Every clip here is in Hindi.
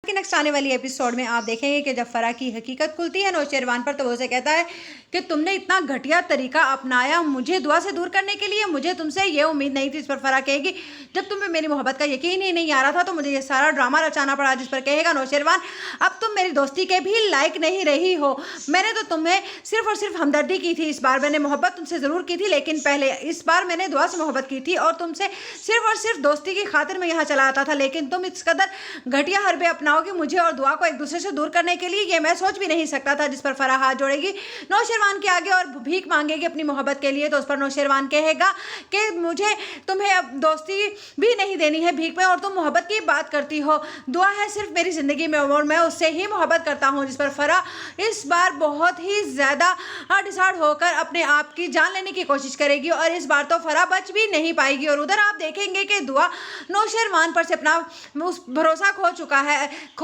कि नेक्स्ट आने वाली एपिसोड में आप देखेंगे कि जब फराह की हकीकत खुलती है नौशेरवान पर, तो वो उसे कहता है कि तुमने इतना घटिया तरीका अपनाया मुझे दुआ से दूर करने के लिए, मुझे तुमसे ये उम्मीद नहीं थी। इस पर फराह कहेगी जब तुम्हें मेरी मोहब्बत का यकीन ही नहीं आ रहा था तो मुझे ये सारा ड्रामा रचाना पड़ा। जिस पर कहेगा नौशेरवान अब तुम मेरी दोस्ती के भी लायक नहीं रही हो, मैंने तो तुम्हें सिर्फ और सिर्फ हमदर्दी की थी। इस बार मैंने मोहब्बत तुमसे ज़रूर की थी, लेकिन पहले इस बार मैंने दुआ से मोहब्बत की थी और तुमसे सिर्फ और सिर्फ दोस्ती की खातिर मैं यहाँ चला आता था, लेकिन तुम इस कदर घटिया हरबे अपनाओगे मुझे और दुआ को एक दूसरे से दूर करने के लिए, ये मैं सोच भी नहीं सकता था। जिस पर फराह हाथ जोड़ेगी नौशेरवान के आगे और भीख मांगेगी अपनी मोहब्बत के लिए। तो उस पर नौशेरवान कहेगा कि मुझे तुम्हें अब दोस्ती भी नहीं देनी है भीख में, और तुम मोहब्बत की बात करती हो, दुआ है सिर्फ मेरी ज़िंदगी में और मैं उससे ही मोहब्बत करता हूँ। जिस पर फराह इस बार बहुत ही ज़्यादा डिसाइड होकर अपने आप की जान लेने की कोशिश करेगी और इस बार तो फराह बच भी नहीं पाएगी। और उधर आप देखेंगे कि दुआ नौशेरवान पर से अपना उस भरोसा खो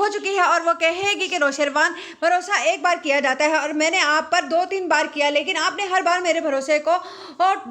चुकी है और वो कहेगी कि नौशेरवान भरोसा एक बार किया जाता है और मैंने आप पर 2-3 बार किया, लेकिन आपने हर बार मेरे भरोसे को और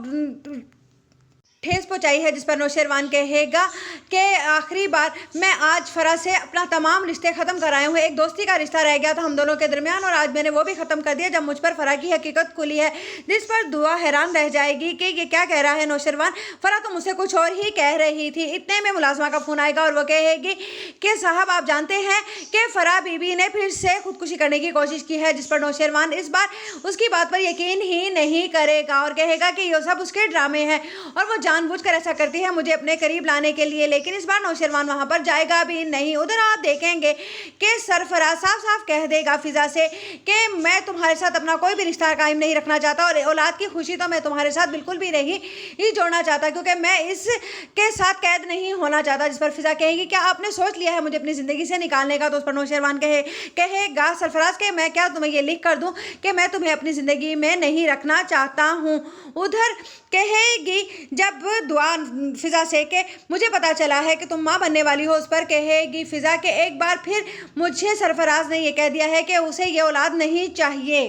ठेस पहुंचाई है। जिस पर नौशेरवान कहेगा कि आखिरी बार मैं आज फराह से अपना तमाम रिश्ते ख़त्म कराए हुए, एक दोस्ती का रिश्ता रह गया था हम दोनों के दरमियान और आज मैंने वो भी ख़त्म कर दिया जब मुझ पर फराह की हकीकत खुली है। जिस पर दुआ हैरान रह जाएगी कि ये क्या कह रहा है नौशेरवान, फराह तो मुझसे कुछ और ही कह रही थी। इतने में मुलाजमा का फ़ोन आएगा और वो कहेगी कि साहब आप जानते हैं कि फराह बीबी ने फिर से खुदकुशी करने की कोशिश की है। जिस पर नौशेरवान इस बार उसकी बात पर यकीन ही नहीं करेगा और कहेगा कि ये सब उसके ड्रामे हैं और वो जानबूझकर ऐसा करती है मुझे अपने करीब लाने के लिए, लेकिन इस बार नौशेरवान वहां पर जाएगा भी नहीं। उधर आप देखेंगे कि सरफराज साफ साफ कह देगा फिजा से कि मैं तुम्हारे साथ अपना कोई भी रिश्ता कायम नहीं रखना चाहता और औलाद की खुशी तो मैं तुम्हारे साथ बिल्कुल भी नहीं ही जोड़ना चाहता, क्योंकि मैं इसके साथ कैद नहीं होना चाहता। जिस पर फिजा कहेगी क्या आपने सोच लिया है मुझे अपनी ज़िंदगी से निकालने का। तो उस पर नौशेरवान कहेगा सरफराज के मैं क्या तुम्हें ये लिख कर दूँ कि मैं तुम्हें अपनी ज़िंदगी में नहीं रखना चाहता हूँ। उधर कहेगी जब दुआ फिजा से कि मुझे पता चला है कि तुम माँ बनने वाली हो, उस पर कहेगी फिजा के एक बार फिर मुझे सरफराज ने ये कह दिया है कि उसे ये औलाद नहीं चाहिए।